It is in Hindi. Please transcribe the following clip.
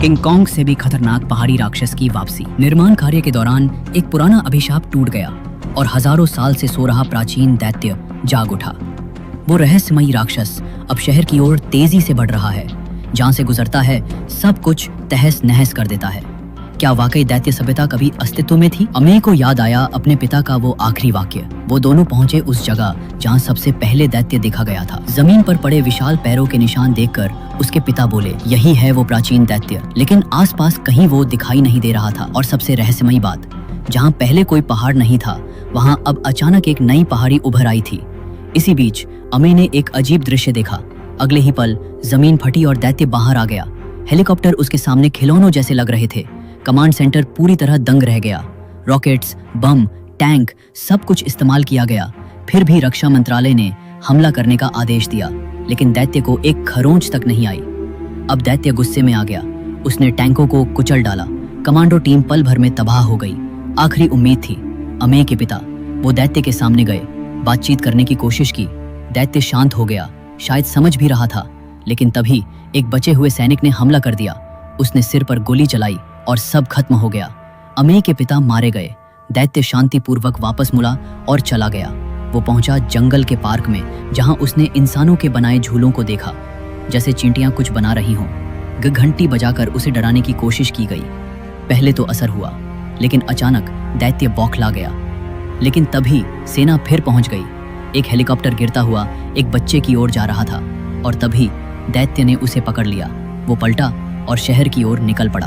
किंग कॉन्ग से भी खतरनाक पहाड़ी राक्षस की वापसी। निर्माण कार्य के दौरान एक पुराना अभिशाप टूट गया और हजारों साल से सो रहा प्राचीन दैत्य जाग उठा। वो रहस्यमयी राक्षस अब शहर की ओर तेजी से बढ़ रहा है। जहां से गुजरता है सब कुछ तहस नहस कर देता है। क्या वाकई दैत्य सभ्यता कभी अस्तित्व में थी? अमे को याद आया अपने पिता का वो आखिरी वाक्य। वो दोनों पहुंचे उस जगह जहां सबसे पहले दैत्य देखा गया था। जमीन पर पड़े विशाल पैरों के निशान देखकर उसके पिता बोले, यही है वो प्राचीन दैत्य। लेकिन आसपास कहीं वो दिखाई नहीं दे रहा था। और सबसे रहस्यमयी बात, जहां पहले कोई पहाड़ नहीं था वहां अब अचानक एक नई पहाड़ी उभर आई थी। इसी बीच अमे ने एक अजीब दृश्य देखा। अगले ही पल जमीन फटी और दैत्य बाहर आ गया। हेलीकॉप्टर उसके सामने खिलौनों जैसे लग रहे थे। कमांड सेंटर पूरी तरह दंग रह गया। रॉकेट्स, बम, टैंक सब कुछ इस्तेमाल किया गया। फिर भी रक्षा मंत्रालय ने हमला करने का आदेश दिया, लेकिन दैत्य को एक खरोंच तक नहीं आई। अब दैत्य गुस्से में आ गया। उसने टैंकों को कुचल डाला। कमांडो टीम पल भर में तबाह हो गई। आखिरी उम्मीद थी अमे के पिता। वो दैत्य के सामने गए, बातचीत करने की कोशिश की। दैत्य शांत हो गया, शायद समझ भी रहा था। लेकिन तभी एक बचे हुए सैनिक ने हमला कर दिया। उसने सिर पर गोली चलाई और सब खत्म हो गया। अमे के पिता मारे गए। दैत्य शांतिपूर्वक वापस मुड़ा और चला गया। वो पहुंचा जंगल के पार्क में, जहां उसने इंसानों के बनाए झूलों को देखा, जैसे चींटियां कुछ बना रही हों। घंटी बजाकर उसे डराने की कोशिश की गई। पहले तो असर हुआ, लेकिन अचानक दैत्य बौखला गया। लेकिन तभी सेना फिर पहुंच गई। एक हेलीकॉप्टर गिरता हुआ एक बच्चे की ओर जा रहा था और तभी दैत्य ने उसे पकड़ लिया। वो पलटा और शहर की ओर निकल पड़ा।